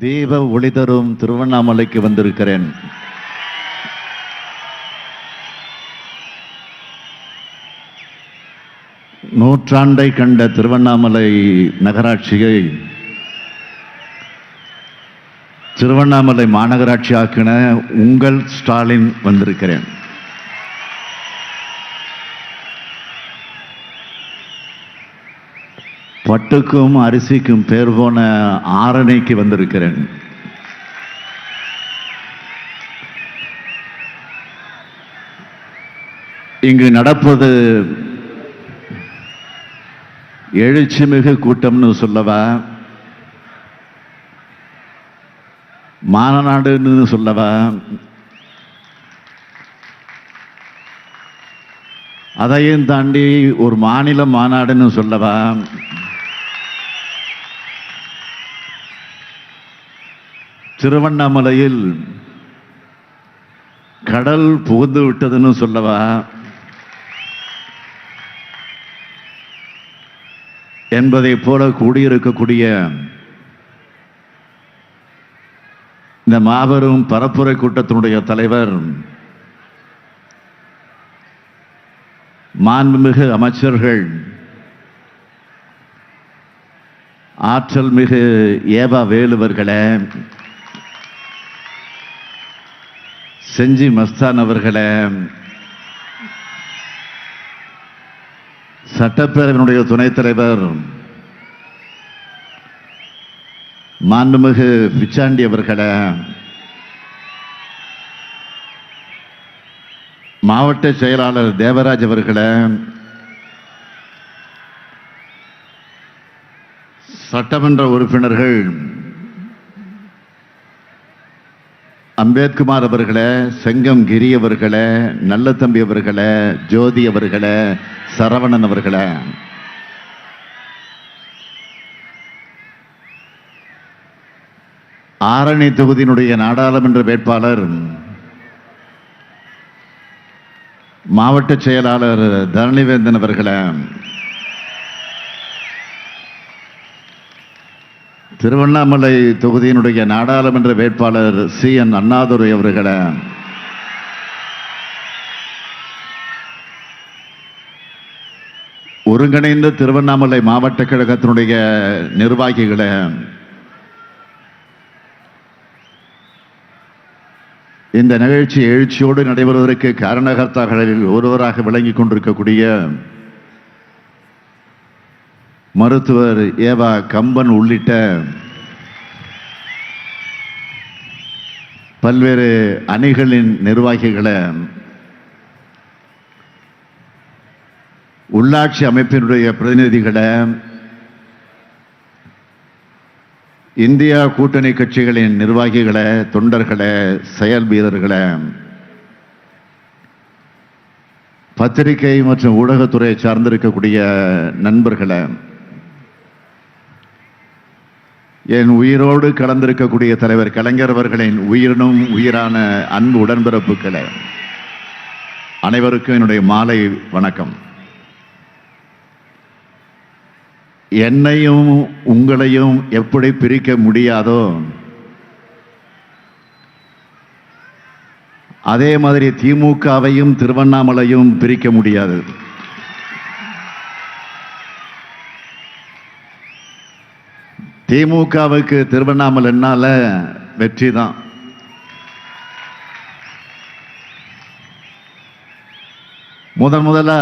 தீப ஒளி தரும் திருவண்ணாமலைக்கு வந்திருக்கிறேன். நூற்றாண்டை கண்ட திருவண்ணாமலை நகராட்சியை திருவண்ணாமலை மாநகராட்சி ஆக்கின உங்கள் ஸ்டாலின் வந்திருக்கிறேன். பட்டுக்கும் அரிசிக்கும் பேர் போன ஆரணைக்கு வந்திருக்கிறேன். இங்கு நடப்பது எழுச்சிமிகு கூட்டம்னு சொல்லவா, மாநாடுன்னு சொல்லவா, அதையும் தாண்டி ஒரு மாநில மாநாடுன்னு சொல்லவா, திருவண்ணாமலையில் கடல் புகுந்து விட்டதுன்னு சொல்லவா என்பதை போல கூடியிருக்கக்கூடிய இந்த மாபெரும் பரப்புரை கூட்டத்தினுடைய தலைவர் மாண்புமிகு அமைச்சர்கள் ஆற்றல் மிகு ஏவா வேலுவர்களே, செஞ்சி மஸ்தான் அவர்களே, சட்டப்பேரவையினுடைய துணைத் தலைவர் மாண்புமிகு பிச்சாண்டி அவர்களே, மாவட்ட செயலாளர் தேவராஜ் அவர்களே, சட்டமன்ற உறுப்பினர்கள் அம்பேத்குமார் அவர்களே, செங்கம் கிரி அவர்களே, நல்ல தம்பி அவர்களே, ஜோதி அவர்களே, சரவணன் அவர்களே, ஆரணி தொகுதியினுடைய நாடாளுமன்ற வேட்பாளர் மாவட்ட செயலாளர் தரணிவேந்தன் அவர்களே, திருவண்ணாமலை தொகுதியினுடைய நாடாளுமன்ற வேட்பாளர் CN அண்ணாதுரை அவர்களே, ஒருங்கிணைந்த திருவண்ணாமலை மாவட்ட கழகத்தினுடைய நிர்வாகிகளே, இந்த நிகழ்ச்சி எழுச்சியோடு நடைபெறுவதற்கு காரணகர்த்தாக்களில் ஒருவராக விளங்கிக் கொண்டிருக்கக்கூடிய மருத்துவர் ஏவா கம்பன் உள்ளிட்ட பல்வேறு அணிகளின் நிர்வாகிகளை, உள்ளாட்சி அமைப்பினுடைய பிரதிநிதிகளை, இந்தியா கூட்டணி கட்சிகளின் நிர்வாகிகளை, தொண்டர்களை, செயல் வீரர்களை, பத்திரிகை மற்றும் ஊடகத்துறையை சார்ந்திருக்கக்கூடிய நண்பர்களை, என் உயிரோடு கலந்திருக்கக்கூடிய தலைவர் கலைஞர் அவர்களின் உயிரினும் உயிரான அன்பு உடன்பிறப்புகளை அனைவருக்கும் என்னுடைய மாலை வணக்கம். என்னையும் உங்களையும் எப்படி பிரிக்க முடியாதோ அதே மாதிரி திமுகவையும் திருவண்ணாமலையும் பிரிக்க முடியாது. திமுகவுக்கு திருவண்ணாமலைனால வெற்றி தான். முதல்ல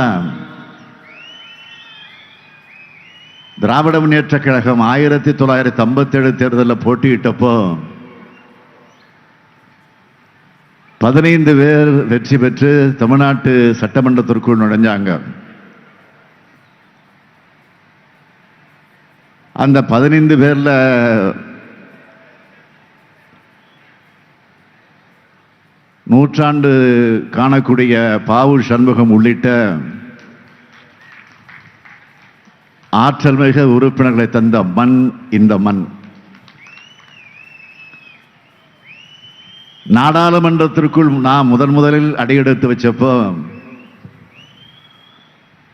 திராவிட முன்னேற்ற கழகம் 1957 தேர்தலில் போட்டியிட்டப்போ 15 பேர் வெற்றி பெற்று தமிழ்நாட்டு சட்டமன்றத்திற்குள் நுழைஞ்சாங்க. அந்த 15 பேர்ல நூற்றாண்டு காணக்கூடிய பாவு சண்முகம் உள்ளிட்ட ஆற்றல் மிக உறுப்பினர்களை தந்த மண் இந்த மண். நாடாளுமன்றத்திற்குள் நான் முதலில் அடியெடுத்து வச்சப்போ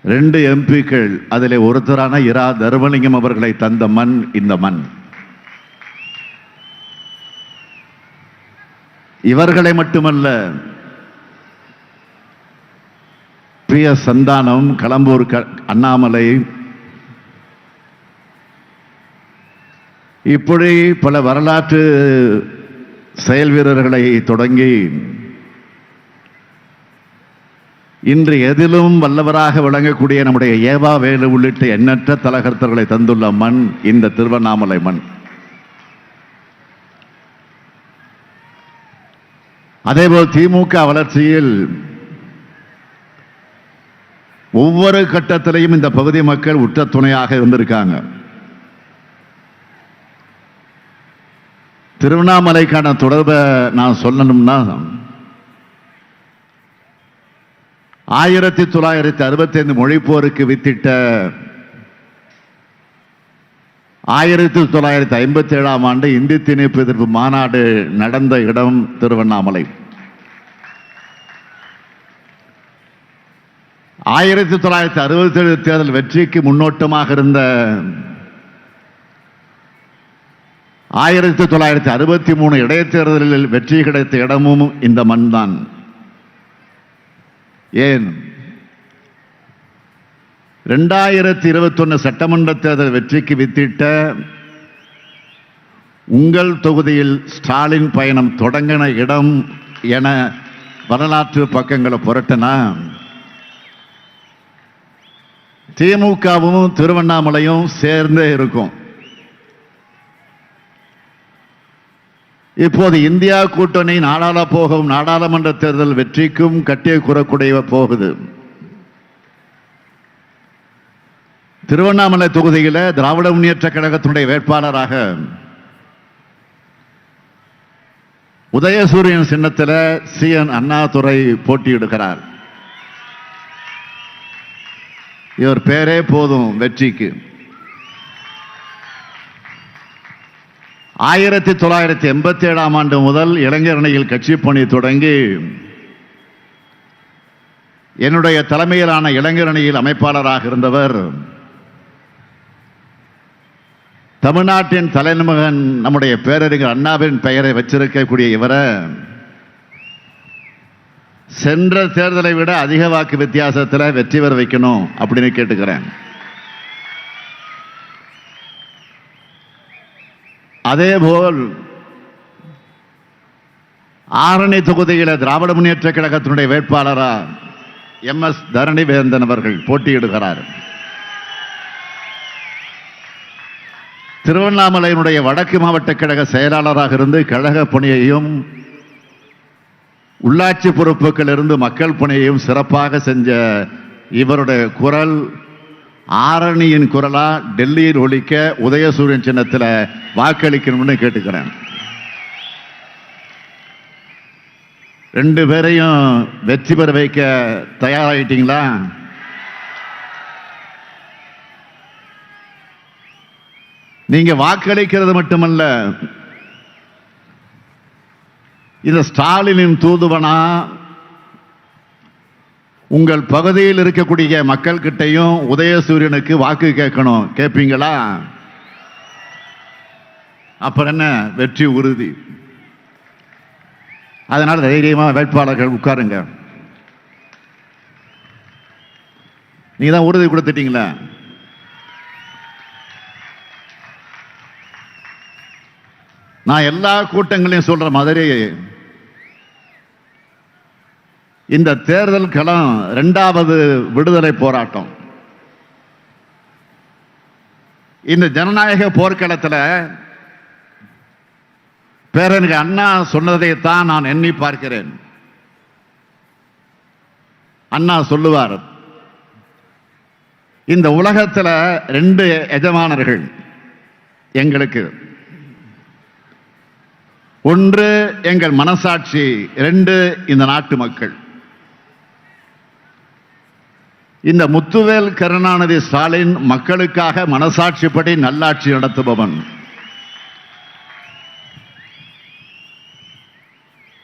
2 எம்பிக்கள், அதில் ஒருத்தரான இரா தர்மலிங்கம் அவர்களை தந்த மண் இந்த மண். இவர்களை மட்டுமல்ல, பிரிய சந்தானம், களம்பூர் அண்ணாமலை, இப்படி பல வரலாற்று செயல் வீரர்களை தொடங்கி இன்று எதிலும் வல்லவராக விளங்கக்கூடிய நம்முடைய ஏவா வேலு உள்ளிட்ட எண்ணற்ற தலகர்த்தர்களை தந்துள்ள மண் இந்த திருவண்ணாமலை மண். அதேபோல் திமுக வளர்ச்சியில் ஒவ்வொரு கட்டத்திலையும் இந்த பகுதி மக்கள் உற்ற துணையாக இருந்திருக்காங்க. திருவண்ணாமலைக்கான தொடர்பை நான் சொல்லணும்னா, 1965 மொழிப்போருக்கு வித்திட்ட 1957ஆம் ஆண்டு இந்தி திணிப்பு எதிர்ப்பு மாநாடு நடந்த இடம் திருவண்ணாமலை. 1967 தேர்தல் வெற்றிக்கு முன்னோட்டமாக இருந்த 1963 இடைத்தேர்தலில் வெற்றி கிடைத்த இடமும் இந்த மண் தான். ஏன் 2021 சட்டமன்ற தேர்தல் வெற்றிக்கு வித்திட்ட உங்கள் தொகுதியில் ஸ்டாலின் பயணம் தொடங்கின இடம் என வரலாற்று பக்கங்களை புரட்டினா, திமுகவும் திருவண்ணாமலையும் சேர்ந்தே இருக்கும். இப்போது இந்தியா கூட்டணி நாடாளுமன்ற தேர்தல் வெற்றிக்கும் கட்டிய குறக்குடைய போகுது. திருவண்ணாமலை தொகுதியில் திராவிட முன்னேற்ற கழகத்தினுடைய வேட்பாளராக உதயசூரியன் சின்னத்தில் CN அண்ணாதுரை போட்டியிடுகிறார். இவர் பேரே போதும் வெற்றிக்கு. 1987ஆம் ஆண்டு முதல் இளைஞரணியில் கட்சி பணி தொடங்கி என்னுடைய தலைமையிலான இளைஞரணியில் அமைப்பாளராக இருந்தவர், தமிழ்நாட்டின் தலைமகன் நம்முடைய பேரறிஞர் அண்ணாவின் பெயரை வச்சிருக்கக்கூடிய இவரை சென்ற தேர்தலை விட அதிக வாக்கு வித்தியாசத்தில் வெற்றி பெற வைக்கணும் அப்படின்னு கேட்டுக்கிறேன். அதேபோல் ஆரணி தொகுதியில் திராவிட முன்னேற்ற கழகத்தினுடைய வேட்பாளராக MS தரணிவேந்தன் அவர்கள் போட்டியிடுகிறார். திருவண்ணாமலையினுடைய வடக்கு மாவட்ட கழக செயலாளராக இருந்து கழக பணியையும் உள்ளாட்சி பொறுப்புகள் இருந்து மக்கள் பணியையும் சிறப்பாக செஞ்ச இவருடைய குரல் ஆரணியின் குரலா டெல்லியில் ஒலிக்க உதயசூரியன் சின்னத்தில் வாக்களிக்கணும்னு கேட்டுக்கிறேன். ரெண்டு பேரையும் வெற்றி பெற வைக்க தயாராகிட்டீங்களா? நீங்க வாக்களிக்கிறது மட்டுமல்ல, இந்த ஸ்டாலினின் தூதுவனா உங்கள் பகுதியில் இருக்கக்கூடிய மக்கள் கிட்டையும் உதயசூரியனுக்கு வாக்கு கேட்கணும். கேட்பீங்களா? அப்புறம் என்ன, வெற்றி உறுதி. அதனால தைரியமா வேட்பாளர்கள் உட்காருங்க. நீங்க தான் உறுதி கொடுத்துட்டீங்களா? நான் எல்லா கூட்டங்களையும் சொல்ற மாதிரி இந்த தேர்தல் களம் 2வது விடுதலை போராட்டம். இந்த ஜனநாயக போர்க்களத்தில் பேரறிஞர் அண்ணா சொன்னதைத்தான் நான் எண்ணி பார்க்கிறேன். அண்ணா சொல்லுவார், இந்த உலகத்தில் 2 எஜமானர்கள் எங்களுக்கு. ஒன்று எங்கள் மனசாட்சி, 2 இந்த நாட்டு மக்கள். இந்த முத்துவேல் கருணாநிதி ஸ்டாலின் மக்களுக்காக மனசாட்சிப்படி நல்லாட்சி நடத்துபவன்.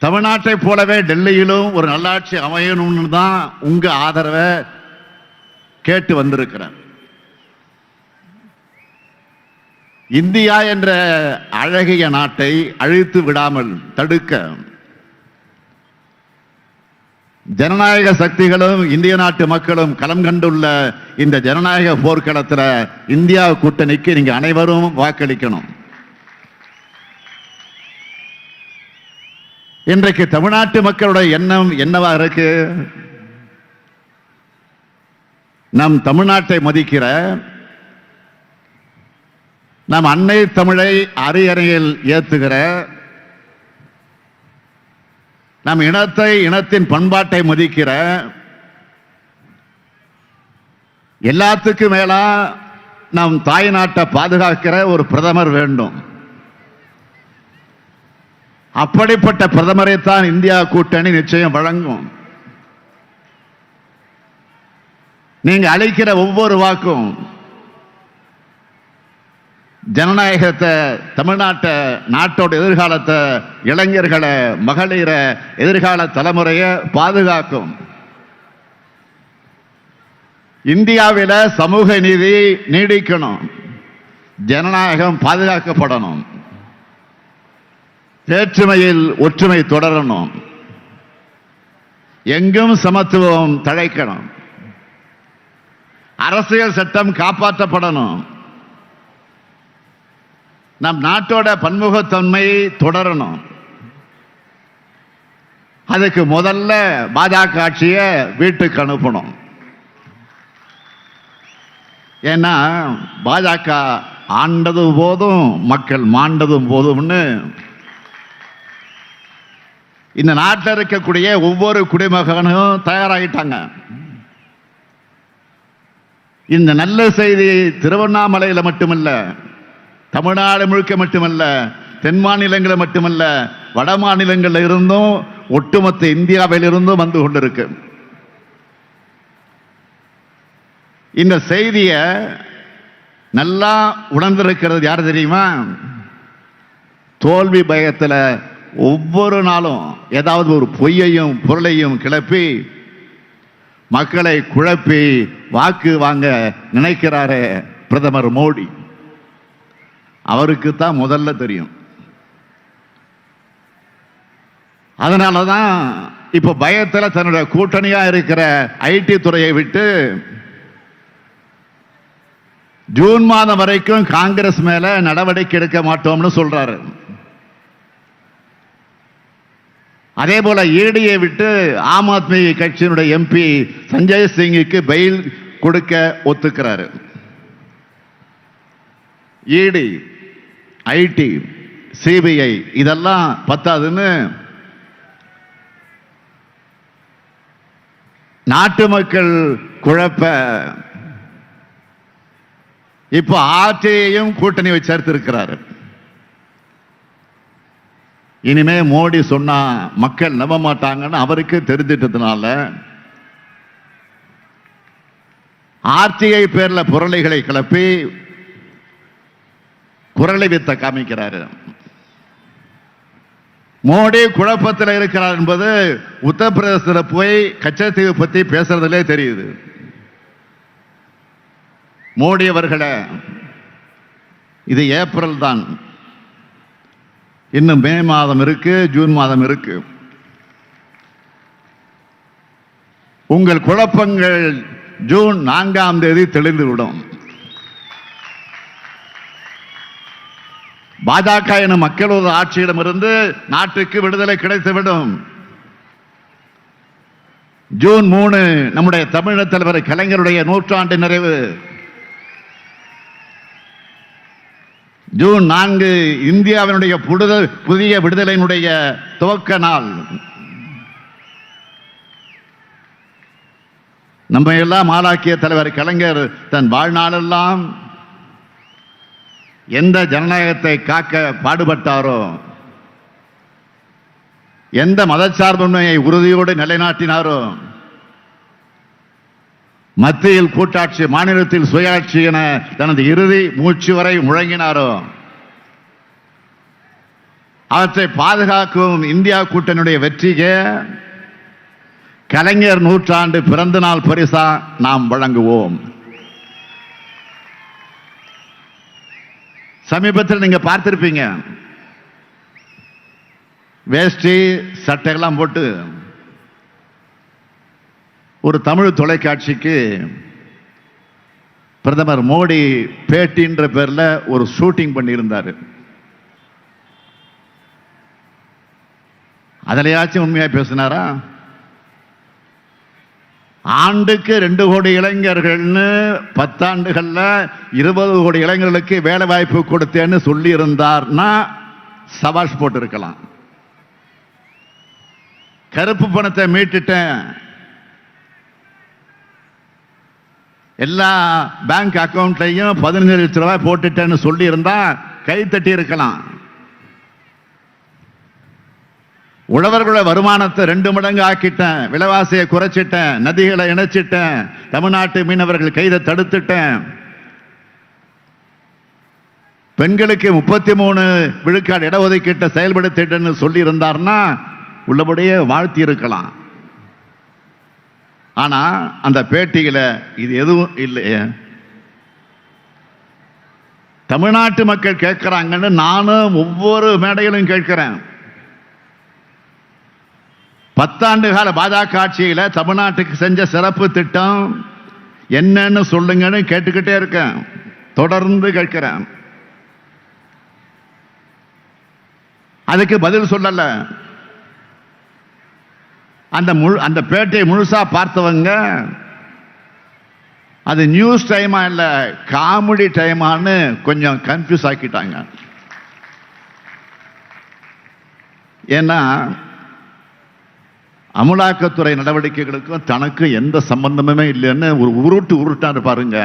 தமிழ்நாட்டை போலவே டெல்லியிலும் ஒரு நல்லாட்சி அமையணும்னு தான் உங்க ஆதரவை கேட்டு வந்திருக்கிறேன். இந்தியா என்ற அழகிய நாட்டை அழித்து விடாமல் தடுக்க ஜனநாயக சக்திகளும் இந்திய நாட்டு மக்களும் களம் கண்டுள்ள இந்த ஜனநாயக போர்க்களத்தில் இந்தியா கூட்டணிக்கு நீங்க அனைவரும் வாக்களிக்கணும். இன்றைக்கு தமிழ்நாட்டு மக்களுடைய எண்ணம் என்னவா இருக்கு? நம் தமிழ்நாட்டை மதிக்கிற, நம் அன்னை தமிழை அரியணையில் ஏத்துகிற, நம் இனத்தை, இனத்தின் பண்பாட்டை மதிக்கிற, எல்லாத்துக்கும் மேலா நம் தாய் நாட்டை பாதுகாக்கிற ஒரு பிரதமர் வேண்டும். அப்படிப்பட்ட பிரதமரைத்தான் இந்தியா கூட்டணி நிச்சயம் வழங்கும். நீங்க அளிக்கிற ஒவ்வொரு வாக்கும் ஜனநாயகத்தை, தமிழ்நாட்டை, நாட்டோட எதிர்காலத்தை, இளைஞர்களை, மகளிரை, எதிர்கால தலைமுறையை பாதுகாக்கும். இந்தியாவில் சமூக நீதி நீடிக்கணும், ஜனநாயகம் பாதுகாக்கப்படணும், வேற்றுமையில் ஒற்றுமை தொடரணும், எங்கும் சமத்துவம் தழைக்கணும், அரசியல் சட்டம் காப்பாற்றப்படணும், நம் நாட்டோட பன்முகத்தன்மை தொடரணும். அதுக்கு முதல்ல பாஜக ஆட்சியை வீட்டுக்கு அனுப்பணும். ஏன்னா பாஜக ஆண்டதும் போதும் மக்கள் மாண்டதும் போதும்னு இந்த நாட்டில் இருக்கக்கூடிய ஒவ்வொரு குடிமகனும் தயாராகிட்டாங்க. இந்த நல்ல செய்தி திருவண்ணாமலையில் மட்டுமல்ல, தமிழ்நாடு முழுக்க மட்டுமல்ல, தென் மாநிலங்களில் மட்டுமல்ல, வட மாநிலங்களில் இருந்தும் ஒட்டுமொத்த இந்தியாவில் இருந்தும் வந்து கொண்டிருக்கு. இந்த செய்தியை நல்லா உணர்ந்திருக்கிறது யார் தெரியுமா? தோல்வி பயத்தில் ஒவ்வொரு நாளும் ஏதாவது ஒரு பொய்யையும் பொருளையும் கிளப்பி மக்களை குழப்பி வாக்கு வாங்க நினைக்கிறாரே பிரதமர் மோடி. அவருக்கு தான் முதல்ல தெரியும். அதனாலதான் இப்ப பயத்தில் தன்னுடைய கூட்டணியா இருக்கிற ஐடி துறையை விட்டு ஜூன் மாதம் வரைக்கும் காங்கிரஸ் மேல நடவடிக்கை எடுக்க மாட்டோம்னு சொல்றாரு. அதே போல ஈடியை விட்டு ஆம் ஆத்மி கட்சியினுடைய எம்பி சஞ்சய் சிங்குக்கு பெயில் கொடுக்க ஒத்துக்கிறாரு. ஈடி, ஐடி, சிபிஐ இதெல்லாம் பத்தாதுன்னு நாட்டு மக்கள் குழப்ப இப்போ ஆர்டியையும் கூட்டணி வச்சு சேர்த்திருக்கிறாரு. இனிமே மோடி சொன்னா மக்கள் நம்ப மாட்டாங்கன்னு அவருக்கு தெரிஞ்சிட்டதுனால ஆர்டிஐ பேர்ல புரளைகளை கிளப்பி குரலை வித்த காமிக்கிறாரு. மோடி குழப்பத்தில் இருக்கிறார் என்பது உத்தரப்பிரதேசத்தில் போய் கச்சத்தீவு பத்தி பேசுறதுலே தெரியுது. மோடி அவர்களே, இது ஏப்ரல் தான், இன்னும் மே மாதம் இருக்கு, ஜூன் மாதம் இருக்கு. உங்கள் குழப்பங்கள் ஜூன் 4ஆம் தேதி தெளிந்துவிடும். பாஜக எனும் மக்களது ஆட்சியிடமிருந்து நாட்டுக்கு விடுதலை கிடைத்துவிடும். ஜூன் 3 நம்முடைய தமிழக தலைவர் கலைஞருடைய 100ஆண்டு நிறைவு. ஜூன் 4 இந்தியாவினுடைய புதிய விடுதலையினுடைய துவக்க நாள். நம்ம எல்லாம் ஆளாக்கிய தலைவர் கலைஞர் தன் வாழ்நாளெல்லாம் எந்த ஜனநாயகத்தை காக்க பாடுபட்டாரோ, எந்த மதச்சார்பின்மையை உறுதியோடு நிலைநாட்டினாரோ, மத்தியில் கூட்டாட்சி, மாநிலத்தில் சுயாட்சி என தனது இறுதி மூச்சு வரை முழங்கினாரோ, அவற்றை பாதுகாக்கும் இந்தியா கூட்டணியுடைய வெற்றிக்கு கலைஞர் 100ஆண்டு பிறந்த நாள் பரிசா நாம் வழங்குவோம். சமீபத்தில் நீங்க பார்த்திருப்பீங்க, வேஷ்டி சட்டையெல்லாம் போட்டு ஒரு தமிழ் தொலைக்காட்சிக்கு பிரதமர் மோடி பேட்டின்ற பேர்ல ஒரு ஷூட்டிங் பண்ணியிருந்தார். அதுலயாச்சும் உண்மையா பேசினாரா? ஆண்டுக்கு 2 கோடி இளைஞர்கள்னு 10 ஆண்டுகள்ல 20 கோடி இளைஞர்களுக்கு வேலை வாய்ப்பு கொடுத்தேன்னு சொல்லி இருந்தார்னா சபாஷ் போட்டு இருக்கலாம். கருப்பு பணத்தை மீட்டுட்டேன், எல்லா பேங்க் அக்கவுண்ட்லையும் 15 லட்சம் ரூபாய் போட்டுட்டேன்னு சொல்லி இருந்தா கை தட்டி இருக்கலாம். உழவர்களோட வருமானத்தை 2 மடங்கு ஆக்கிட்டேன், விலைவாசியை குறைச்சிட்டேன், நதிகளை இணைச்சிட்டேன், தமிழ்நாட்டு மீனவர்கள் கைதை தடுத்துட்டேன், பெண்களுக்கு 33 விழுக்காடு இடஒதுக்கீட்டை செயல்படுத்திட்டேன்னு சொல்லி இருந்தார்னா உள்ளபடியே வாழ்த்தி இருக்கலாம். ஆனா அந்த பேட்டியில இது எதுவும் இல்லையே. தமிழ்நாட்டு மக்கள் கேட்கிறாங்கன்னு நானும் ஒவ்வொரு மேடையிலும் கேட்கிறேன். 10 ஆண்டு கால பாஜக ஆட்சியில தமிழ்நாட்டுக்கு செஞ்ச சிறப்பு திட்டம் என்னன்னு சொல்லுங்கன்னு கேட்டுக்கிட்டே இருக்கேன், தொடர்ந்து கேட்கிறேன். அதுக்கு பதில் சொல்லல. அந்த பேட்டியை முழுசா பார்த்தவங்க அது நியூஸ் டைமா இல்ல காமெடி டைமான்னு கொஞ்சம் கன்ஃபியூஸ் ஆக்கிட்டாங்க. ஏன்னா அமலாக்கத்துறை நடவடிக்கைகளுக்கும் தனக்கு எந்த சம்பந்தமுமே இல்லைன்னு ஒரு உருட்டாரு பாருங்க.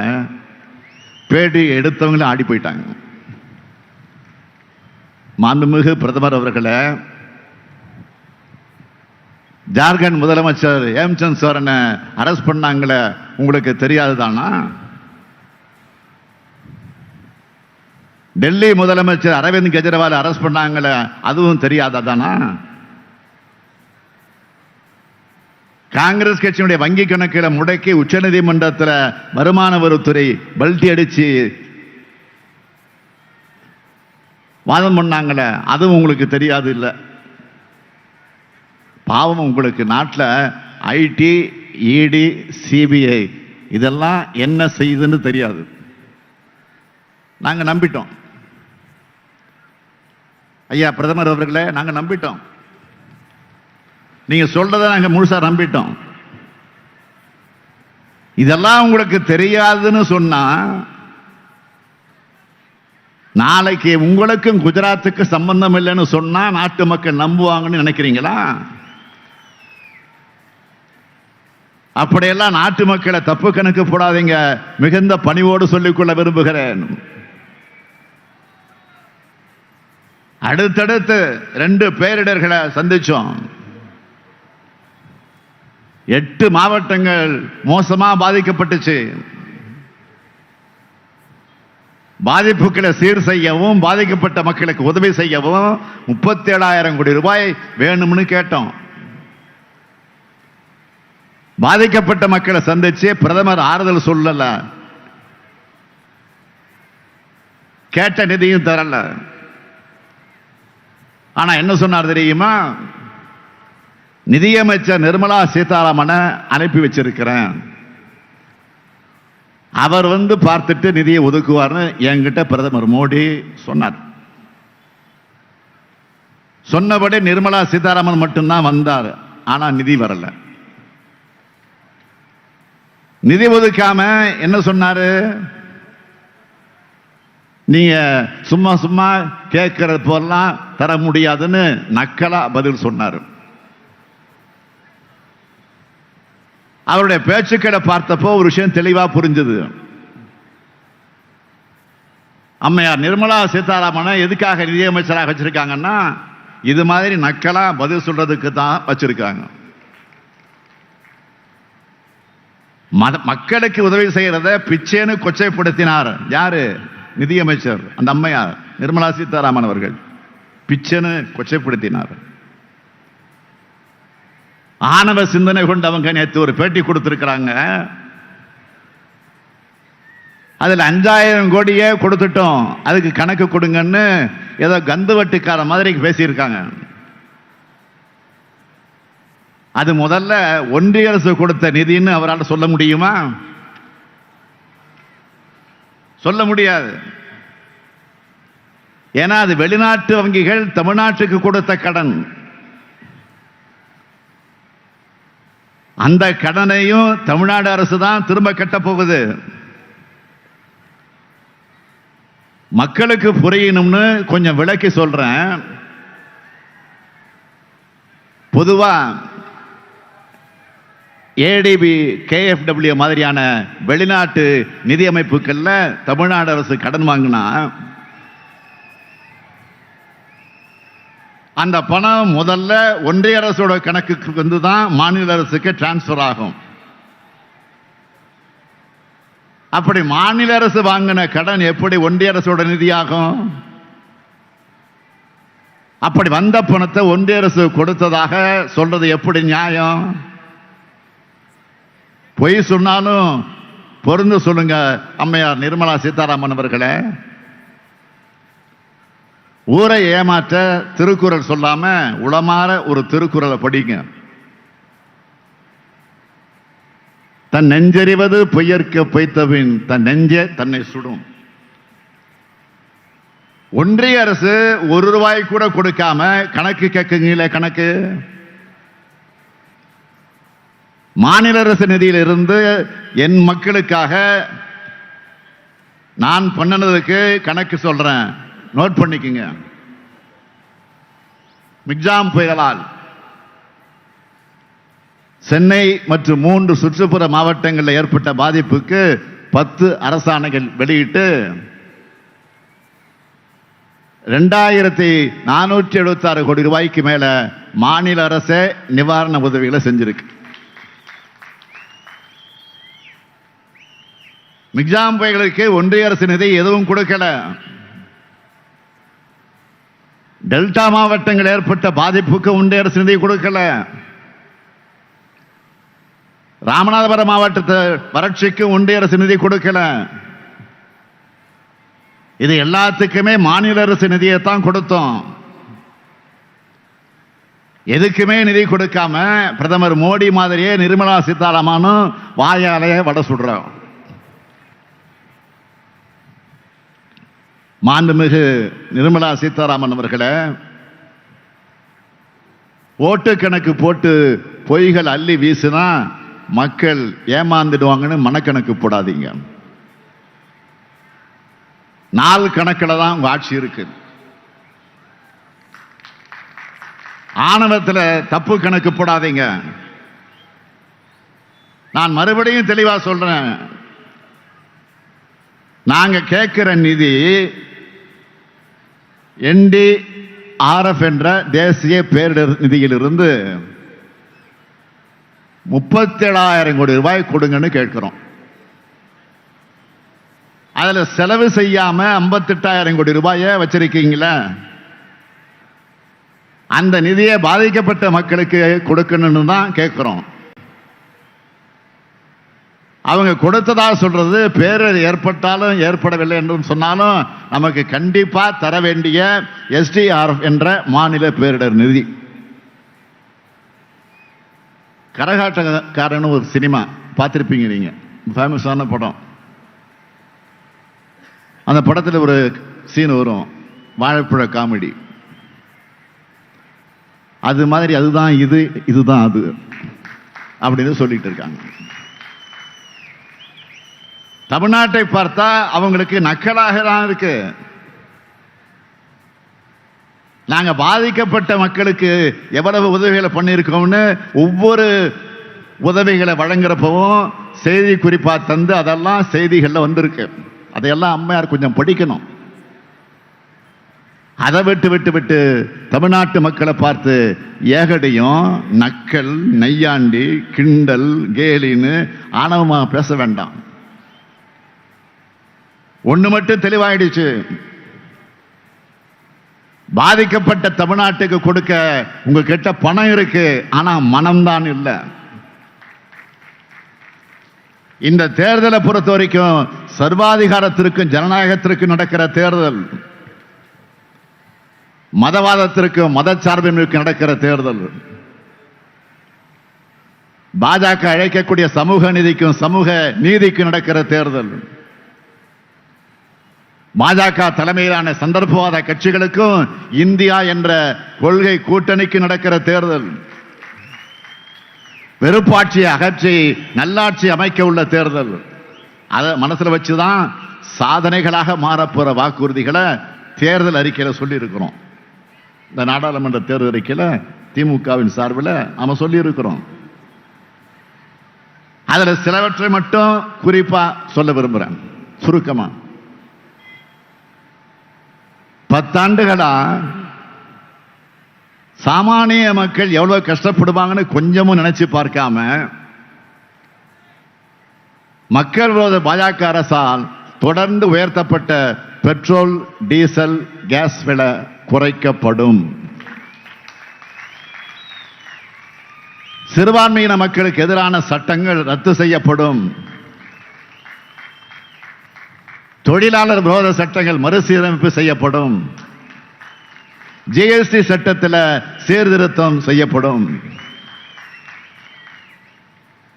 பேட்டி எடுத்தவங்களும் ஆடி போயிட்டாங்க. மாண்புமிகு பிரதமர் அவர்களை ஜார்க்கண்ட் முதலமைச்சர் ஹேம்சந்த் சோரனை அரெஸ்ட் பண்ணாங்களே, உங்களுக்கு தெரியாதுதானா? டெல்லி முதலமைச்சர் அரவிந்த் கெஜ்ரிவால் அரெஸ்ட் பண்ணாங்களே, அதுவும் தெரியாததானா? காங்கிரஸ் கட்சியினுடைய வங்கி கணக்கில் முடக்கி உச்சநீதிமன்றத்தில் வருமான வரித்துறை பல்டி அடிச்சு வாதம் பண்ணாங்களே, அதுவும் உங்களுக்கு தெரியாது இல்லை? பாவம், உங்களுக்கு நாட்டில் ஐடி, இடி, சிபிஐ இதெல்லாம் என்ன செய்யுதுன்னு தெரியாது. நாங்கள் நம்பிட்டோம். ஐயா பிரதமர் அவர்களே, நாங்கள் நம்பிட்டோம். நீங்க சொல்றதை நாங்க முழுசா நம்பிட்டோம். இதெல்லாம் உங்களுக்கு தெரியாதுன்னு சொன்னா நாளைக்கு உங்களுக்கும் குஜராத்துக்கு சம்பந்தம் இல்லைன்னு சொன்னா நாட்டு மக்கள் நம்புவாங்கன்னு நினைக்கிறீங்களா? அப்படியெல்லாம் நாட்டு மக்களை தப்பு கணக்கு போடாதீங்க, மிகுந்த பணிவோடு சொல்லிக்கொள்ள விரும்புகிறேன். அடுத்தடுத்து 2 பேரிடர்களை சந்திச்சோம். 8 மாவட்டங்கள் மோசமா பாதிக்கப்பட்டுச்சு. பாதிப்புகளை சீர் செய்யவும் பாதிக்கப்பட்ட மக்களுக்கு உதவி செய்யவும் 37,000 கோடி ரூபாய் வேணும்னு கேட்டோம். பாதிக்கப்பட்ட மக்களை சந்திச்சு பிரதமர் ஆறுதல் சொல்லல, கேட்ட நிதியும் தரல. ஆனா என்ன சொன்னார் தெரியுமா? நிதியமைச்சர் நிர்மலா சீதாராமனை அனுப்பி வச்சிருக்கிறேன், அவர் வந்து பார்த்துட்டு நிதியை ஒதுக்குவார்னு என்கிட்ட பிரதமர் மோடி சொன்னார். சொன்னபடி நிர்மலா சீதாராமன் மட்டும்தான் வந்தார், ஆனா நிதி வரல. நிதி ஒதுக்காம என்ன சொன்னாரு? நீங்க சும்மா சும்மா கேட்கறது போலாம் தர முடியாதுன்னு நக்கலா பதில் சொன்னார். அவருடைய பேச்சுக்களை பார்த்தப்போ ஒரு விஷயம் தெளிவா புரிஞ்சது. அம்மையார் நிர்மலா சீதாராமனை எதுக்காக நிதியமைச்சராக வச்சிருக்காங்கன்னா இது மாதிரி நக்கலா பதில் சொல்றதுக்கு தான் வச்சிருக்காங்க. மக்களுக்கு உதவி செய்யறத பிச்சைன்னு கொச்சைப்படுத்தினார். யாரு? நிதியமைச்சர் அந்த அம்மையார் நிர்மலா சீதாராமன் அவர்கள் பிச்சைன்னு கொச்சைப்படுத்தினார். ஆணவ சிந்தனை கொண்டு அவங்க நேற்று ஒரு பேட்டி கொடுத்திருக்கிறாங்க. அதுல 5,000 கோடியே கொடுத்துட்டோம், அதுக்கு கணக்கு கொடுங்கன்னு ஏதோ கந்து வட்டிக்கார மாதிரி பேசியிருக்காங்க. அது முதல்ல ஒன்றிய அரசு கொடுத்த நிதின்னு அவரால் சொல்ல முடியுமா? சொல்ல முடியாது. ஏன்னா அது வெளிநாட்டு வங்கிகள் தமிழ்நாட்டுக்கு கொடுத்த கடன். அந்த கடனையும் தமிழ்நாடு அரசு தான் திரும்ப கட்டப் போகுது. மக்களுக்கு புரியணும்னு கொஞ்சம் விளக்கி சொல்றேன். பொதுவா ஏடிபி, KFW மாதிரியான வெளிநாட்டு நிதி அமைப்புகள்ல தமிழ்நாடு அரசு கடன் வாங்கினா அந்த பணம் முதல்ல ஒன்றிய அரசோட கணக்குக்கு வந்து தான் மாநில அரசுக்கு டிரான்ஸ்பர் ஆகும். அப்படி மாநில அரசு வாங்கின கடன் எப்படி ஒன்றிய அரசோட நிதியாகும்? அப்படி வந்த பணத்தை ஒன்றிய அரசு கொடுத்ததாக சொல்றது எப்படி நியாயம்? பொய் சொன்னாலும் பொருந்து சொல்லுங்க அம்மையார் நிர்மலா சீதாராமன் அவர்களே. ஊரை ஏமாற்ற திருக்குறள் சொல்லாம உளமாற ஒரு திருக்குறளை படிங்க. தன் நெஞ்சறிவது பொய்யற்க பொய்த்தபின் தன் நெஞ்சே தன்னை சுடும். ஒன்றிய அரசு ₹1 கூட கொடுக்காம கணக்கு கேட்குங்களே கணக்கு. மாநில அரசு நிதியிலிருந்து என் மக்களுக்காக நான் பண்ணனதுக்கு கணக்கு சொல்றேன், நோட் பண்ணிக்கங்க. மிக்ஜாம் புயலால் சென்னை மற்றும் 3 சுற்றுப்புற மாவட்டங்களில் ஏற்பட்ட பாதிப்புக்கு 10 அரசாணைகள் வெளியிட்டு ₹2476 கோடி மேல மாநில அரசே நிவாரண உதவிகளை செஞ்சிருக்கு. மிக்ஜாம் புயலுக்கு ஒன்றிய அரசு நிதி எதுவும் கொடுக்கல. டெல்டா மாவட்டங்கள் ஏற்பட்ட பாதிப்புக்கு ஒன்றிய அரசு நிதி கொடுக்கல. ராமநாதபுரம் மாவட்டத்தை வறட்சிக்கு ஒன்றிய அரசு நிதி கொடுக்கல. இது எல்லாத்துக்குமே மாநில அரசு நிதியை தான் கொடுத்தோம். எதுக்குமே நிதி கொடுக்காம பிரதமர் மோடி மாதிரியே நிர்மலா சீதாராமனும் வாயாலேயே வடை சுடுறோம். மாண்புமிகு நிர்மலா சீதாராமன் அவர்களே, ஓட்டு கணக்கு போட்டு பொய்கள் அள்ளி வீசினா மக்கள் ஏமாந்துடுவாங்கன்னு மனக்கணக்கு போடாதீங்க. நாள் கணக்கில் தான் உங்க ஆட்சி இருக்கு. ஆணவத்தில் தப்பு கணக்கு போடாதீங்க. நான் மறுபடியும் தெளிவா சொல்றேன், நாங்க கேட்கிற நிதி NDRF என்ற தேசிய பேரிடர் நிதியிலிருந்து 37,000 கோடி ரூபாய் கொடுங்கன்னு கேட்கிறோம். அதுல செலவு செய்யாம 58,000 கோடி ரூபாயை வச்சிருக்கீங்களா? அந்த நிதியை பாதிக்கப்பட்ட மக்களுக்கு கொடுக்கணும்னு தான் கேட்கிறோம். அவங்க கொடுத்ததா சொல்றது பேரர் ஏற்பட்டாலும் ஏற்படவில்லை என்று சொன்னாலும் நமக்கு கண்டிப்பா தர வேண்டிய SDRF என்ற மாநில பேரிடர் நிதி. கரகாட்டக்காரன் ஒரு சினிமா பார்த்திருப்பீங்க நீங்க, ஃபேமஸான படம். அந்த படத்தில் ஒரு சீன் வரும், வாழைப்பழ காமெடி. அது மாதிரி அதுதான் இது, இதுதான் அது அப்படின்னு சொல்லிட்டு இருக்காங்க. தமிழ்நாட்டை பார்த்தா அவங்களுக்கு நக்கலாக தான் இருக்கு. நாங்க பாதிக்கப்பட்ட மக்களுக்கு எவ்வளவு உதவிகளை பண்ணியிருக்கோம்னு ஒவ்வொரு உதவிகளை வழங்குறப்பவும் செய்தி குறிப்பா தந்து அதெல்லாம் செய்திகள்ல வந்திருக்கு. அதையெல்லாம் அம்மையார் கொஞ்சம் படிக்கணும். அதை விட்டு தமிழ்நாட்டு மக்களை பார்த்து ஏகடியும் நக்கல், நையாண்டி, கிண்டல், கேலின்னு ஆணவமாக பேச வேண்டாம். ஒண்ணு மட்டும் தெளிவாயிடுச்சு, பாதிக்கப்பட்ட தமிழ்நாட்டுக்கு கொடுக்க உங்ககிட்ட பணம் இருக்கு, ஆனா மனம்தான் இல்லை. இந்த தேர்தலை பொறுத்த வரைக்கும் சர்வாதிகாரத்திற்கும் ஜனநாயகத்திற்கும் நடக்கிற தேர்தல், மதவாதத்திற்கும் மதச்சார்பின்மைக்கு நடக்கிற தேர்தல். பாஜக அழைக்கக்கூடிய சமூக நீதிக்கும் சமூக நீதிக்கும் நடக்கிற தேர்தல். பாஜக தலைமையிலான சந்தர்ப்பவாத கட்சிகளுக்கும் இந்தியா என்ற கொள்கை கூட்டணிக்கு நடக்கிற தேர்தல். வெறுப்பாட்சியை அகற்றி நல்லாட்சி அமைக்க உள்ள தேர்தல். அதை மனசுல வச்சுதான் சாதனைகளாக மாறப்போற வாக்குறுதிகளை தேர்தல் அறிக்கையில சொல்லி இருக்கிறோம். இந்த நாடாளுமன்ற தேர்தல் அறிக்கையில திமுகவின் சார்பில் நாம சொல்லி இருக்கிறோம். அதுல சிலவற்றை மட்டும் குறிப்பா சொல்ல விரும்புறேன். சுருக்கமா 10 ஆண்டுகளா சாமானிய மக்கள் எவ்வளவு கஷ்டப்படுவாங்கன்னு கொஞ்சமும் நினைச்சு பார்க்காம மக்கள் விரோத பாஜக அரசால் தொடர்ந்து உயர்த்தப்பட்ட பெட்ரோல், டீசல், கேஸ் விலை குறைக்கப்படும். சிறுபான்மையின மக்களுக்கு எதிரான சட்டங்கள் ரத்து செய்யப்படும். தொழிலாளர் விரோத சட்டங்கள் மறுசீரமைப்பு செய்யப்படும். ஜிஎஸ்டி சட்டத்தில் சீர்திருத்தம் செய்யப்படும்.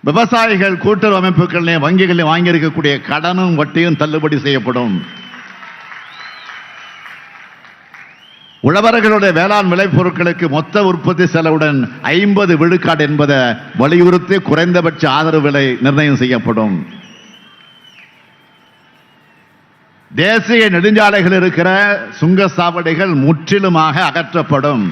விவசாயிகள் கூட்டுறவு அமைப்புகளில் வங்கிகளில் வாங்கியிருக்கக்கூடிய கடனும் வட்டியும் தள்ளுபடி செய்யப்படும். உழவர்களுடைய வேளாண் விளைபொருட்களுக்கு மொத்த உற்பத்தி செலவுடன் 50 விழுக்காடு என்பதை வலியுறுத்தி குறைந்தபட்ச ஆதரவு விலை நிர்ணயம் செய்யப்படும். தேசிய நெடுஞ்சாலைகள் இருக்கிற சுங்கச்சாவடிகள் முற்றிலுமாக அகற்றப்படும்.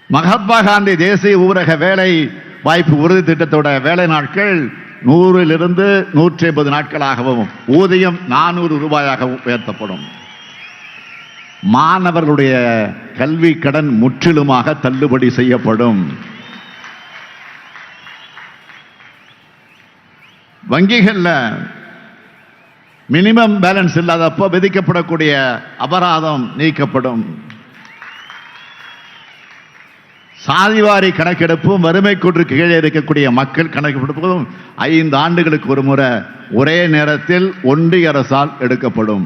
மகாத்மா காந்தி தேசிய ஊரக வேலை வாய்ப்பு உறுதி திட்டத்தோட வேலை நாட்கள் 100 150 நாட்களாகவும் ஊதியம் 400 ரூபாயாகவும் உயர்த்தப்படும். மாணவர்களுடைய கல்வி கடன் முற்றிலுமாக தள்ளுபடி செய்யப்படும். வங்கிகள்ல மினிமம் பேலன்ஸ் இல்லாதப்போ விதிக்கப்படக்கூடிய அபராதம் நீக்கப்படும். சாதிவாரி கணக்கெடுப்பும் வறுமை கோட்டிற்கு கீழே இருக்கக்கூடிய மக்கள் கணக்கெடுப்பும் 5 ஆண்டுகளுக்கு ஒரு முறை ஒரே நேரத்தில் ஒன்றிய அரசால் எடுக்கப்படும்.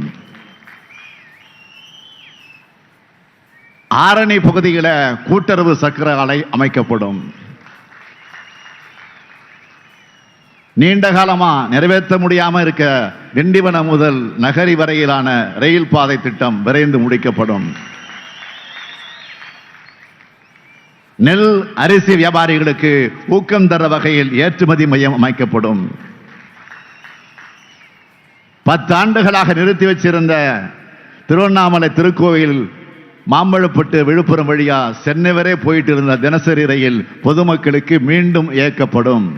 ஆரணி பகுதியில் கூட்டுறவு சக்கர ஆலை அமைக்கப்படும். நீண்ட காலமா நிறைவேற்ற முடியாம இருக்க திண்டிவனம் முதல் நகரி வரையிலான ரயில் பாதை திட்டம் விரைந்து முடிக்கப்படும். நெல் அரிசி வியாபாரிகளுக்கு ஊக்கம் தர வகையில் ஏற்றுமதி மையம் அமைக்கப்படும். 10 ஆண்டுகளாக நிறுத்தி வச்சிருந்த திருவண்ணாமலை திருக்கோயில் மாம்பழப்பட்டு விழுப்புரம் வழியா சென்னை வரை போயிட்டு இருந்த தினசரி ரயில் பொதுமக்களுக்கு மீண்டும் இயக்கப்படும்.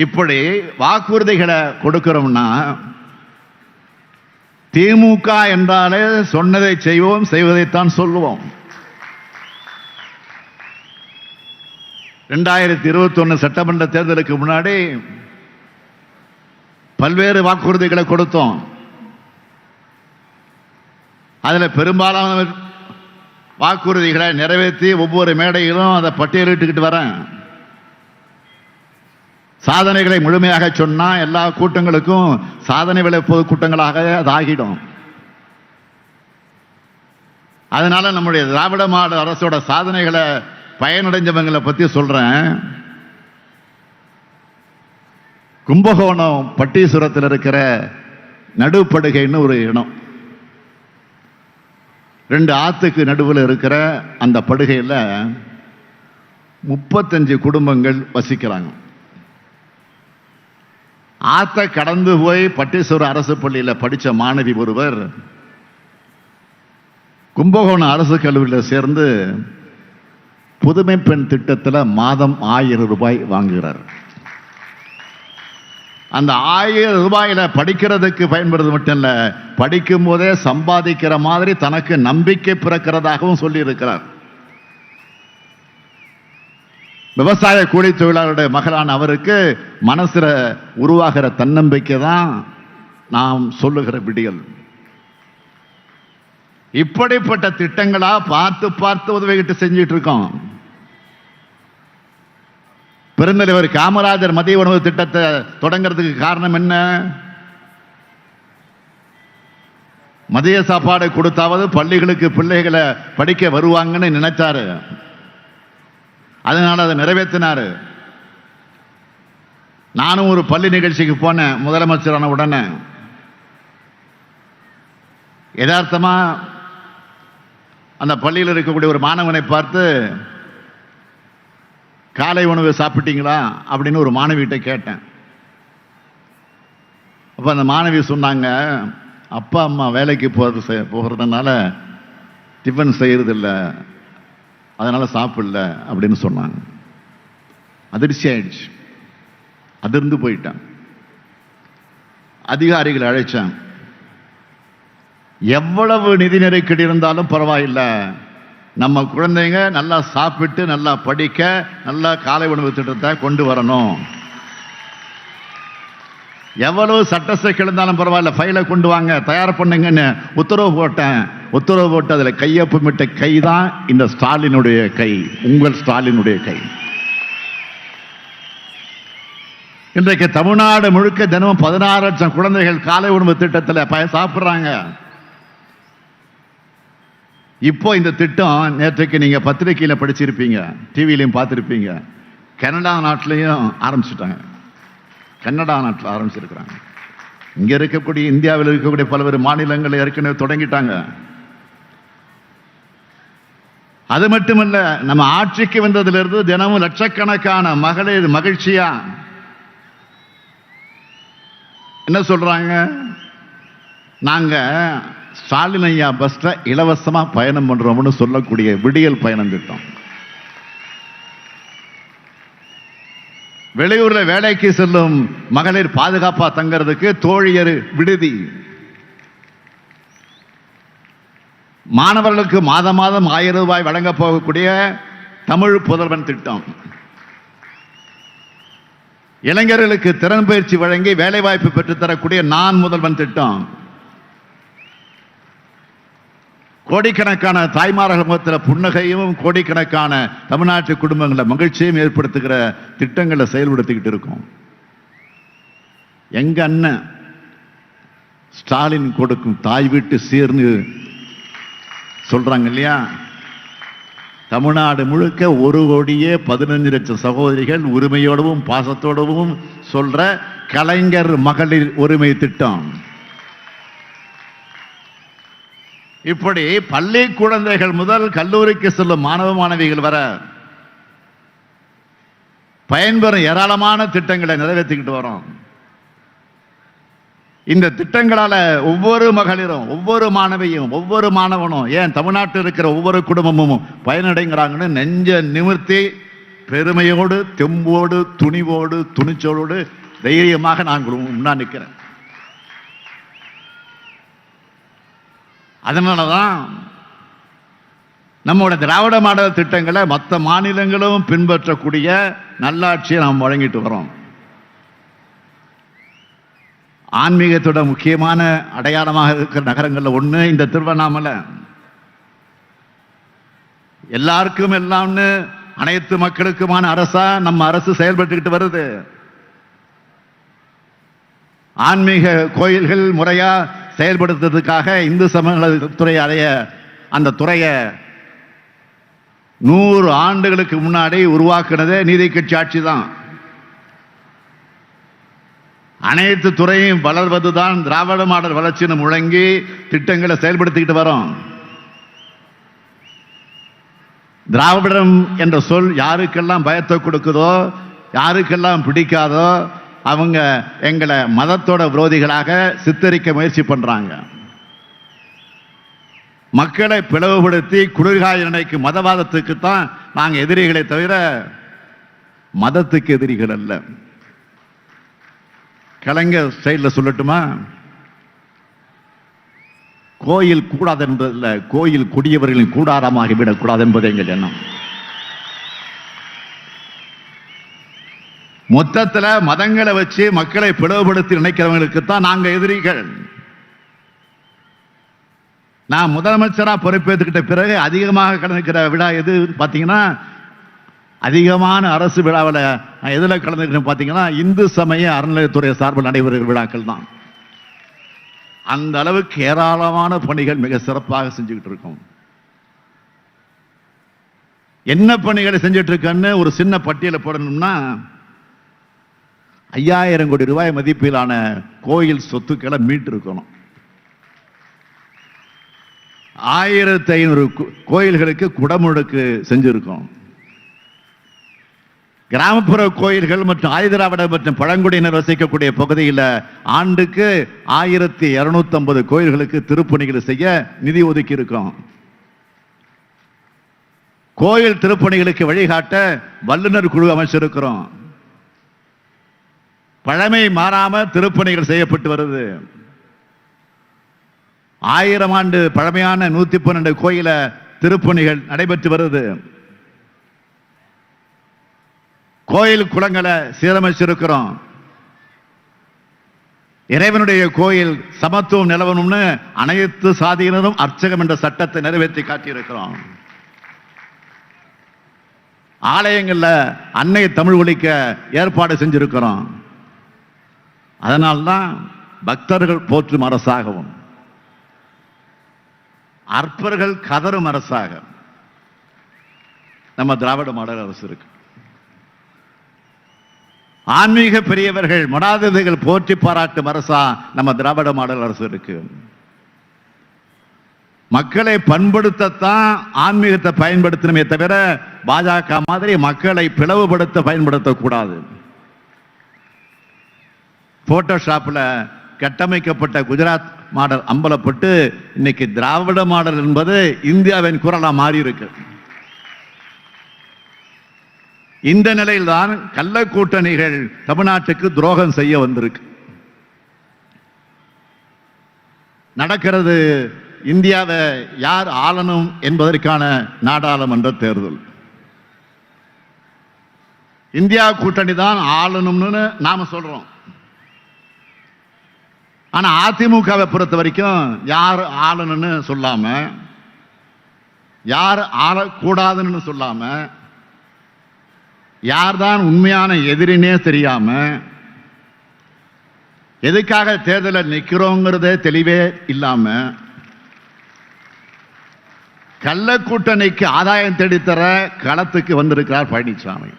இப்படி வாக்குறுதிகளை கொடுக்கிறோம்னா திமுக என்றாலே சொன்னதை செய்வோம், செய்வதைத்தான் சொல்லுவோம். 2021 சட்டமன்ற தேர்தலுக்கு முன்னாடி பல்வேறு வாக்குறுதிகளை கொடுத்தோம். அதுல பெரும்பாலான வாக்குறுதிகளை நிறைவேற்றி ஒவ்வொரு மேடையிலும் அதை பட்டியலிட்டுக்கிட்டு வரேன். சாதனைகளை முழுமையாக சொன்னா எல்லா கூட்டங்களுக்கும் சாதனை விலை பொது கூட்டங்களாக அது ஆகிடும். அதனால நம்முடைய திராவிட மாடல் அரசோட சாதனைகளை பயனடைஞ்சவங்களை பத்தி சொல்றேன். கும்பகோணம் பட்டீஸ்வரத்தில் இருக்கிற நடுப்படுகைன்னு ஒரு இடம், 2 ஆத்துக்கு நடுவில் இருக்கிற அந்த படுகையில் 35 குடும்பங்கள் வசிக்கிறாங்க. ஆத்த கடந்து போய் பட்டீஸ்வரம் அரசு பள்ளியில் படித்த மாணவி ஒருவர் கும்பகோணம் அரசு கல்லூரியில் சேர்ந்து புதுமை பெண் திட்டத்தில் மாதம் 1000 ரூபாய் வாங்குகிறார். அந்த 1000 ரூபாயில படிக்கிறதுக்கு பயன்படுறது மட்டும் இல்ல, படிக்கும் போதே சம்பாதிக்கிற மாதிரி தனக்கு நம்பிக்கை பிறக்கிறதாகவும் சொல்லி இருக்கிறார். விவசாய கூலி தொழிலாளருடைய மகளான அவருக்கு மனசுல உருவாகிற தன்னம்பிக்கை தான் நாம் சொல்லுகிற விடியல். இப்படிப்பட்ட திட்டங்களா பார்த்து பார்த்து உதவிகிட்டு செஞ்சிட்டு இருக்கோம். பெருந்தலைவர் காமராஜர் மதிய உணவு திட்டத்தை தொடங்கிறதுக்கு காரணம் என்ன? மதிய சாப்பாடு கொடுத்தாவது பள்ளிகளுக்கு பிள்ளைகளை படிக்க வருவாங்கன்னு நினைச்சாரு. அதனால அதை நிறைவேற்றினாரு. நானும் ஒரு பள்ளி நிகழ்ச்சிக்கு போனேன். முதலமைச்சரான உடனே யதார்த்தமா அந்த பள்ளியில் இருக்கக்கூடிய ஒரு மாணவனை பார்த்து, காலை உணவு சாப்பிட்டீங்களா அப்படின்னு ஒரு மாணவிகிட்ட கேட்டேன். அப்போ அந்த மாணவி சொன்னாங்க, அப்பா அம்மா வேலைக்கு போகிறதுனால டிஃபன் செய்யறதில்லை, அதனால சாப்பிடல அப்படின்னு சொன்னாங்க. அதிர்ச்சி ஆயிடுச்சு. அதிர்ந்து போயிட்டான். அதிகாரிகளை அழைச்சான். எவ்வளவு நிதி நெருக்கடி இருந்தாலும் பரவாயில்லை, நம்ம குழந்தைங்க நல்லா சாப்பிட்டு நல்லா படிக்க நல்லா காலை உணவு திட்டத்தை கொண்டு வரணும். எவ்வளவு சட்ட சிக்கல் இருந்தாலும் பரவாயில்ல, ஃபைலை கொண்டு வாங்க, தயார் பண்ணுங்கன்னு உத்தரவு போட்டேன். உத்தரவு போட்டு அதில் கையொப்பமிட்ட கை தான் இந்த ஸ்டாலினுடைய கை, உங்கள் ஸ்டாலினுடைய கை. இன்றைக்கு தமிழ்நாடு முழுக்க தினமும் 16 லட்சம் குழந்தைகள் காலை உணவு திட்டத்தில் சாப்பிட்றாங்க. இப்போ இந்த திட்டம் நேற்றைக்கு நீங்க பத்திரிகையில படிச்சிருப்பீங்க, டிவிலையும் பார்த்துருப்பீங்க, கனடா நாட்டிலையும் ஆரம்பிச்சுட்டாங்க. கனடா நாட்டில் ஆரம்பிச்சிருக்கிறாங்க. இங்க இருக்கக்கூடிய இந்தியாவில் இருக்கக்கூடிய பல்வேறு மாநிலங்கள் ஏற்கனவே தொடங்கிட்டாங்க. அது மட்டுமல்ல, நம்ம ஆட்சிக்கு வந்ததிலிருந்து தினமும் லட்சக்கணக்கான மகளிர் மகிழ்ச்சியா என்ன சொல்றாங்க, நாங்க ஸ்டாலின் ஐயா பஸ்ல இலவசமா பயணம் பண்றோம்னு சொல்லக்கூடிய விடியல் பயணம் திட்டம். வெளியூர்ல வேலைக்கு செல்லும் மகளிர் பாதுகாப்பா தங்கிறதுக்கு தோழியர் விடுதி. மாணவர்களுக்கு மாதம் மாதம் 1000 ரூபாய் வழங்க போகக்கூடிய தமிழ் புதல்வன் திட்டம். இளைஞர்களுக்கு திறன் பயிற்சி வழங்கி வேலை வாய்ப்பு பெற்றுத்தரக்கூடிய நான் முதல்வன் திட்டம். கோடிக்கணக்கான தாய்மார்கள் முகத்தில் புன்னகையும் கோடிக்கணக்கான தமிழ்நாட்டு குடும்பங்களை மகிழ்ச்சியும் ஏற்படுத்துகிற திட்டங்களை செயல்படுத்திக்கிட்டு இருக்கோம். எங்க அண்ணன் ஸ்டாலின் கொடுக்கும் தாய் வீட்டு சீர்னு சொல்றாங்க இல்லையா, தமிழ்நாடு முழுக்க 1,15,00,000 சகோதரிகள் உரிமையோடவும் பாசத்தோடவும் சொல்ற கலைஞர் மகளிர் உரிமை திட்டம். இப்படி பள்ளி குழந்தைகள் முதல் கல்லூரிக்கு செல்லும் மாணவ மாணவிகள் வர பயன்பெறும் ஏராளமான திட்டங்களை நிறைவேற்றிக்கிட்டு வரோம். இந்த திட்டங்களால ஒவ்வொரு மகளிரும், ஒவ்வொரு மாணவியும், ஒவ்வொரு மாணவனும், ஏன் தமிழ்நாட்டில் இருக்கிற ஒவ்வொரு குடும்பமும் பயனடைங்கிறாங்கன்னு நெஞ்ச நிமிர்த்தி பெருமையோடு, தெம்போடு, துணிவோடு, துணிச்சலோடு தைரியமாக நான் முன்னாடி நிற்கிறேன். அதனாலதான் நம்மோட திராவிட மாடல் திட்டங்களை மற்ற மாநிலங்களும் பின்பற்றக்கூடிய நல்லாட்சியை நாம் வழங்கிட்டு வரோம். ஆன்மீகத்தோட முக்கியமான அடையாளமாக இருக்கிற நகரங்கள்ல ஒண்ணு இந்த திருவண்ணாமலை. எல்லாருக்கும் எல்லாம்னு அனைத்து மக்களுக்குமான அரசா நம்ம அரசு செயல்பட்டுக்கிட்டு வருது. ஆன்மீக கோயில்கள் முறையா செயல்படுத்துறதுக்காக இந்து சமயத்துறை அந்த துறையை 100 ஆண்டுகளுக்கு முன்னாடி உருவாக்குனதே நீதி கட்சி ஆட்சி தான். அனைத்து துறையும் வளர்வதுதான் திராவிட மாடல் வளர்ச்சின்னு முழங்கி திட்டங்களை செயல்படுத்திக்கிட்டு வரோம். திராவிடம் என்ற சொல் யாருக்கெல்லாம் பயத்தை கொடுக்குதோ, யாருக்கெல்லாம் பிடிக்காதோ அவங்க எங்களை மதத்தோட விரோதிகளாக சித்தரிக்க முயற்சி பண்றாங்க. மக்களை பிளவுபடுத்தி குளிர்காய நினைக்கும் மதவாதத்துக்கு தான் நாங்க எதிரிகளை தவிர மதத்துக்கு எதிரிகள் அல்ல. கலைஞர் ஸ்டைல்ல சொல்லட்டுமா, கோயில் கூடாது என்பதில்லை, கோயில் குடியவர்களின் கூடாரமாகி விடக்கூடாது என்பது எங்கள் எண்ணம். மொத்தத்தில் மதங்களை வச்சு மக்களை பிளவுபடுத்தி நினைக்கிறவங்களுக்கு தான் நாங்க எதிரிகள். நான் முதலமைச்சரா பொறுப்பேற்றுக்கிட்ட பிறகு அதிகமாக கலந்துக்கிற விழா எது பார்த்தீங்கன்னா, அதிகமான அரசு விழாவில் நான் எதில் கலந்துக்கிறேன் பார்த்தீங்கன்னா, இந்து சமய அறநிலையத்துறை சார்பில் நடைபெறுகிற விழாக்கள் தான். அந்த அளவுக்கு ஏராளமான பணிகள் மிக சிறப்பாக செஞ்சுக்கிட்டு இருக்கோம். என்ன பணிகளை செஞ்சுட்டு இருக்கன்னு ஒரு சின்ன பட்டியலை போடணும்னா 5000 கோடி ரூபாய் மதிப்பிலான கோயில் சொத்துக்களை மீட்டு இருக்கணும். 1500 கோயில்களுக்கு குடமுழுக்கு செஞ்சிருக்கோம். கிராமப்புற கோயில்கள் மற்றும் ஆயுதராவிட மற்றும் பழங்குடியினர் வசிக்கக்கூடிய பகுதியில் ஆண்டுக்கு 1250 கோயில்களுக்கு திருப்பணிகளை செய்ய நிதி ஒதுக்கி இருக்கோம். கோயில் திருப்பணிகளுக்கு வழிகாட்ட வல்லுநர் குழு அமைச்சிருக்கிறோம். பழமை மாறாம திருப்பணிகள் செய்யப்பட்டு வருது. 1000 ஆண்டு பழமையான 112 கோயில திருப்பணிகள் நடைபெற்று வருது. கோயில் குளங்களை சீரமைச்சிருக்கிறோம். இறைவனுடைய கோயில் சமத்துவம் நிலவணும்னு அனைத்து சாதியினரும் அர்ச்சகம் என்ற சட்டத்தை நிறைவேற்றி காட்டியிருக்கிறோம். ஆலயங்கள்ல அன்னை தமிழ் ஒலிக்க ஏற்பாடு செஞ்சிருக்கிறோம். அதனால்தான் பக்தர்கள் போற்றும் அரசாகவும் அற்பர்கள் கதரும் அரசாக நம்ம திராவிட மாடல் அரசு இருக்கு. ஆன்மீக பெரியவர்கள் மடாதிபதிகள் போற்றி பாராட்டும் அரசா நம்ம திராவிட மாடல் அரசு இருக்கு. மக்களை பண்படுத்தத்தான் ஆன்மீகத்தை பயன்படுத்தணுமே தவிர பாஜக மாதிரி மக்களை பிளவுபடுத்த பயன்படுத்தக்கூடாது. போட்டோஷாப்ல கட்டமைக்கப்பட்ட குஜராத் மாடல் அம்பலப்பட்டு இன்னைக்கு திராவிட மாடல் என்பது இந்தியாவின் குரலா மாறி இருக்கு. இந்த நிலையில்தான் கள்ள கூட்டணிகள் தமிழ்நாட்டுக்கு துரோகம் செய்ய வந்திருக்கு. நடக்கிறது இந்தியாவை யார் ஆளணும் என்பதற்கான நாடாளுமன்ற தேர்தல். இந்தியா கூட்டணி தான் ஆளணும்னு நாம சொல்றோம். ஆனா அதிமுகவை பொறுத்த வரைக்கும் யார் ஆளணும்னு சொல்லாம, யார் ஆளக்கூடாதுன்னு சொல்லாம, யார்தான் உண்மையான எதிரினே தெரியாம, எதுக்காக தேர்தலில் நிற்கிறோங்கிறதே தெளிவே இல்லாம, கள்ள கூட்டணிக்கு ஆதாயம் தேடித்தர களத்துக்கு வந்திருக்கிறார் பழனிசாமி.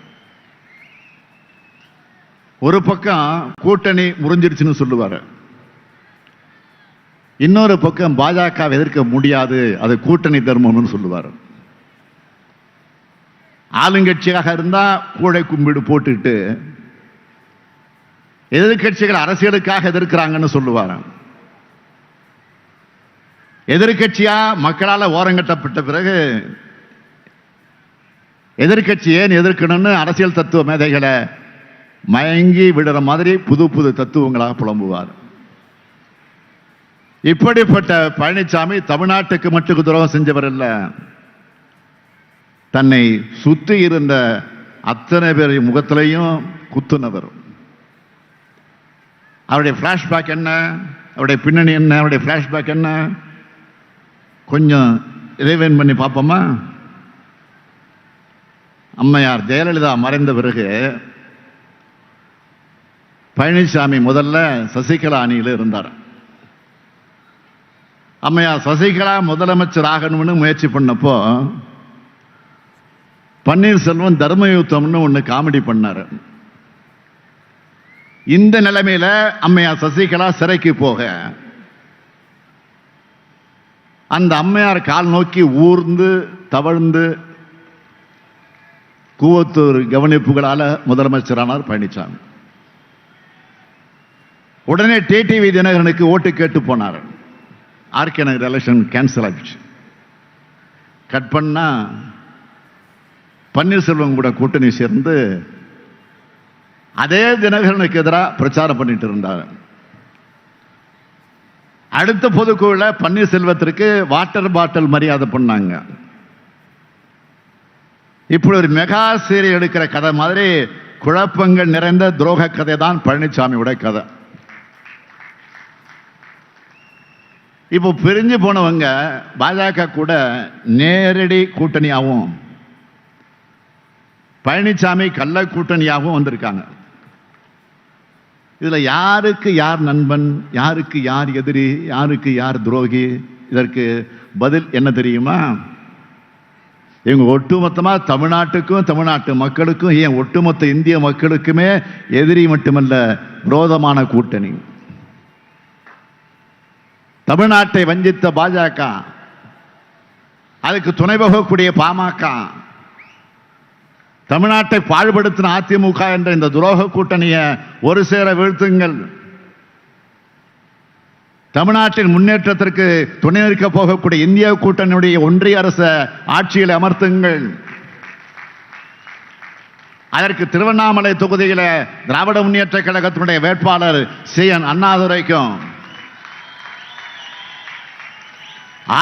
ஒரு பக்கம் கூட்டணி முறிஞ்சிருச்சுன்னு சொல்லுவாரு, இன்னொரு பக்கம் பாஜக எதிர்க்க முடியாது, அது கூட்டணி தர்மம்னு சொல்லுவார். ஆளுங்கட்சியாக இருந்தா கூடை கும்பிடு போட்டுட்டு எதிர்கட்சிகள் அரசியலுக்காக எதிர்க்கிறாங்கன்னு சொல்லுவார். எதிர்கட்சியா மக்களால் ஓரங்கட்டப்பட்ட பிறகு எதிர்கட்சி ஏன் எதிர்க்கணும்னு அரசியல் தத்துவ மேதைகளை மயங்கி விடுற மாதிரி புது புது தத்துவங்களாக புலம்புவார். இப்படிப்பட்ட பழனிசாமி தமிழ்நாட்டுக்கு மட்டும் துரோகம் செஞ்சவர் இல்ல, தன்னை சுற்றி இருந்த அத்தனை பேர் முகத்திலையும் குத்துனவர். அவருடைய பிளாஷ்பேக் என்ன, அவருடைய பின்னணி என்ன, அவருடைய பிளாஷ்பேக் என்ன, கொஞ்சம் ரிவைண்ட் பண்ணி பார்ப்போமா? அம்மையார் ஜெயலலிதா மறைந்த பிறகு பழனிசாமி முதல்ல சசிகலா அணியில் இருந்தார். அம்மையார் சசிகலா முதலமைச்சர் ஆகணும்னு முயற்சி பண்ணப்போ பன்னீர்செல்வம் தர்மயுத்தம்னு ஒன்று காமெடி பண்ணார். இந்த நிலைமையில அம்மையார் சசிகலா சிறைக்கு போக அந்த அம்மையார் கால் நோக்கி ஊர்ந்து தவழ்ந்து கூவத்தூர் கவனிப்புகளால முதலமைச்சரானார் பழனிசாமி. உடனே டிடிவி தினகரனுக்கு ஓட்டு கேட்டு போனார். ஆர்கே நகர் எலெக்ஷன் கேன்சல் ஆயிடுச்சு. கட் பண்ணா பன்னீர்செல்வம் கூட கூட்டணி சேர்ந்து அதே தினகரனுக்கு எதிராக பிரச்சாரம் பண்ணிட்டு இருந்தார். அடுத்த பொதுக்குழுல பன்னீர்செல்வத்திற்கு வாட்டர் பாட்டில் மரியாதை பண்ணாங்க. இப்படி ஒரு மெகா சீரியல் எடுக்கிற கதை மாதிரி குழப்பங்கள் நிறைந்த துரோக கதை தான் பழனிசாமியோட கதை. இப்போ பிரிஞ்சு போனவங்க பாஜக கூட நேரடி கூட்டணியாகவும் பழனிசாமி கள்ள கூட்டணியாகவும் வந்திருக்காங்க. இதுல யாருக்கு யார் நண்பன், யாருக்கு யார் எதிரி, யாருக்கு யார் துரோகி, இதற்கு பதில் என்ன தெரியுமா? இவங்க ஒட்டுமொத்தமா தமிழ்நாட்டுக்கும் தமிழ்நாட்டு மக்களுக்கும், ஏன் ஒட்டுமொத்த இந்திய மக்களுக்குமே எதிரி மட்டுமல்ல, விரோதமான கூட்டணி. தமிழ்நாட்டை வஞ்சித்த பாஜக, அதுக்கு துணை போகக்கூடிய பாமக, தமிழ்நாட்டை பாழ்படுத்தின அதிமுக என்ற இந்த துரோக கூட்டணியை ஒரு சேர வீழ்த்துங்கள். தமிழ்நாட்டின் முன்னேற்றத்திற்கு துணை நிற்க போகக்கூடிய இந்திய கூட்டணியுடைய ஒன்றிய அரசு ஆட்சியில் அமர்த்துங்கள். அதற்கு திருவண்ணாமலை தொகுதியில் திராவிட முன்னேற்ற கழகத்தினுடைய வேட்பாளர் CN அண்ணாதுரைக்கும்,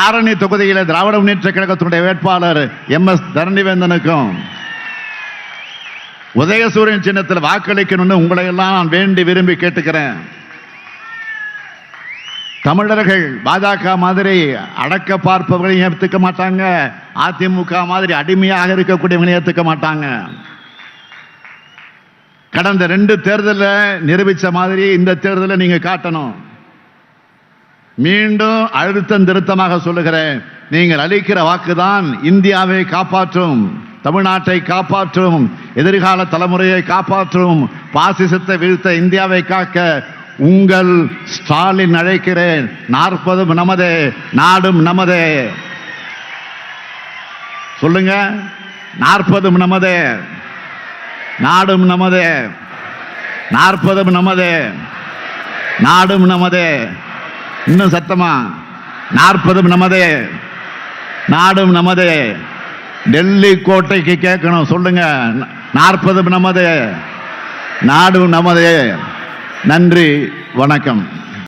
ஆரணி தொகுதியில் திராவிட முன்னேற்ற கழகத்தினுடைய வேட்பாளர் MS தரணிவேந்தனுக்கும் உதயசூரியன் சின்னத்தில் வாக்களிக்கணும்னு உங்களை எல்லாம் நான் வேண்டி விரும்பி கேட்டுக்கிறேன். தமிழர்கள் பாஜக மாதிரி அடக்க பார்ப்பவர்களையும் ஏற்றுக்க மாட்டாங்க, அதிமுக மாதிரி அடிமையாக இருக்கக்கூடியவங்களையும் ஏற்றுக்க மாட்டாங்க. கடந்த 2 தேர்தலில் நிரூபிச்ச மாதிரி இந்த தேர்தலில் நீங்க காட்டணும். மீண்டும் அழுத்தம் திருத்தமாக சொல்லுகிறேன், நீங்கள் அளிக்கிற வாக்குதான் இந்தியாவை காப்பாற்றும், தமிழ்நாட்டை காப்பாற்றும், எதிர்கால தலைமுறையை காப்பாற்றும், பாசிசத்தை வீழ்த்த இந்தியாவை காக்க உங்கள் ஸ்டாலின் அழைக்கிறேன். 40 நமதே, நாடும் நமதே. சொல்லுங்க, 40 நமதே, நாடும் நமதே. 40 நமதே, நாடும் நமதே. இன்னும் சத்தமா, 40 நமதே, நாடும் நமதே. டெல்லி கோட்டைக்கு கேட்கணும். சொல்லுங்க, 40 நமதே, நாடும் நமதே. நன்றி, வணக்கம்.